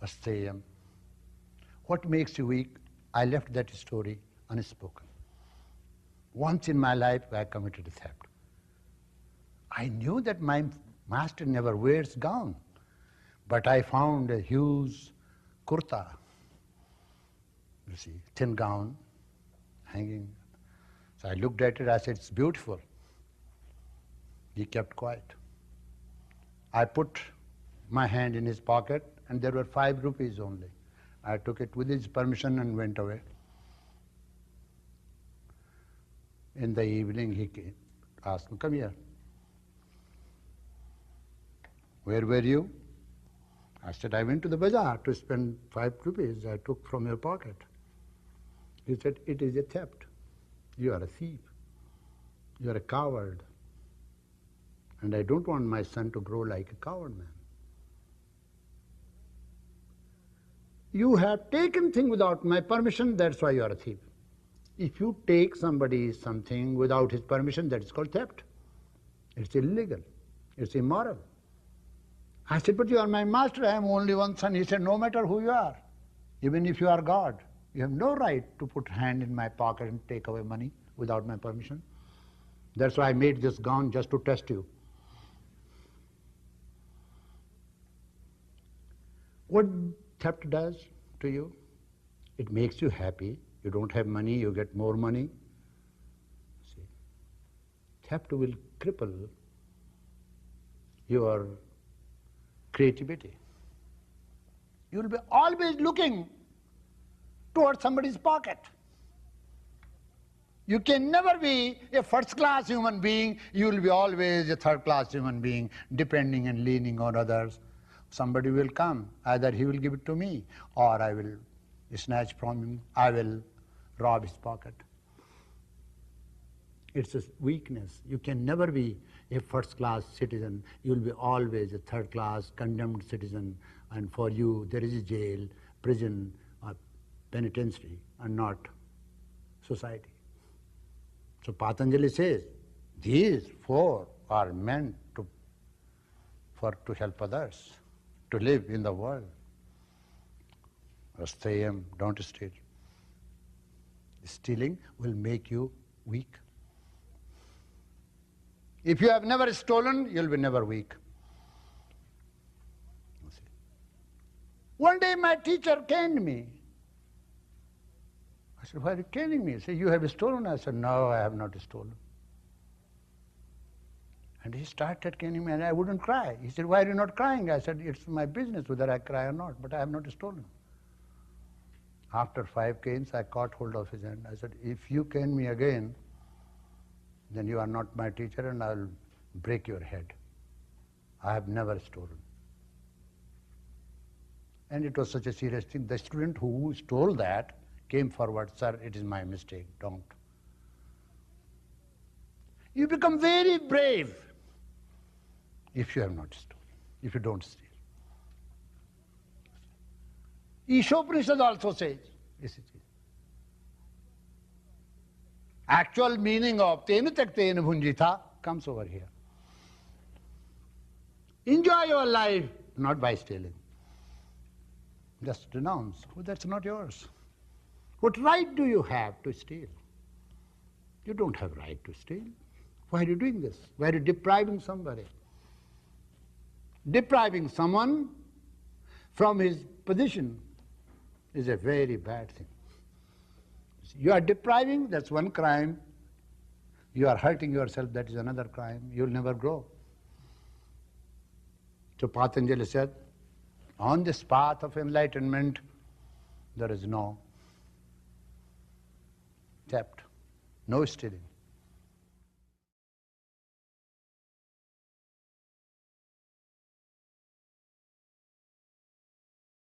Asteya. What makes you weak? I left that story unspoken. Once in my life, I committed a theft. I knew that my master never wears gown, but I found a huge kurta, you see, thin gown, hanging. So I looked at it, I said, it's beautiful. He kept quiet. I put my hand in his pocket, and there were 5 rupees only. I took it with his permission and went away. In the evening, he asked me, come here. Where were you? I said, I went to the bazaar to spend 5 rupees I took from your pocket. He said, it is a theft. You are a thief. You are a coward. And I don't want my son to grow like a coward man. You have taken things without my permission, that's why you are a thief. If you take somebody something without his permission, that is called theft. It's illegal. It's immoral. I said, but you are my master, I am only one son. He said, no matter who you are, even if you are God, you have no right to put hand in my pocket and take away money without my permission. That's why I made this gown, just to test you. What theft does to you? It makes you happy. You don't have money, you get more money. See, theft will cripple your creativity. You will be always looking towards somebody's pocket. You can never be a first-class human being. You will be always a third-class human being, depending and leaning on others. Somebody will come, either he will give it to me, or I will snatch from him, I will rob his pocket. It's a weakness. You can never be a first-class citizen. You will be always a third-class condemned citizen, and for you there is a jail, prison, or penitentiary, and not society. So Patanjali says, these 4 are meant to help others, to live in the world. Asteya, don't steal. Stealing will make you weak. If you have never stolen, you'll be never weak. One day my teacher caned me. I said, why are you caning me? He said, you have stolen. I said, no, I have not stolen. And he started caning me, and I wouldn't cry. He said, why are you not crying? I said, it's my business whether I cry or not, but I have not stolen. After 5 canes, I caught hold of his hand. I said, if you cane me again, then you are not my teacher, and I will break your head. I have never stolen. And it was such a serious thing. The student who stole that came forward, sir, it is my mistake, don't. You become very brave if you have not stolen, if you don't steal. Ishopanishad also says, yes, it is. Actual meaning of tena taktena bhunjita comes over here. Enjoy your life, not by stealing. Just denounce. Oh, that's not yours. What right do you have to steal? You don't have right to steal. Why are you doing this? Why are you depriving somebody? Depriving someone from his position is a very bad thing. You are depriving, that's one crime. You are hurting yourself, that is another crime. You'll never grow. So Patanjali said, on this path of enlightenment, there is no theft, no stealing.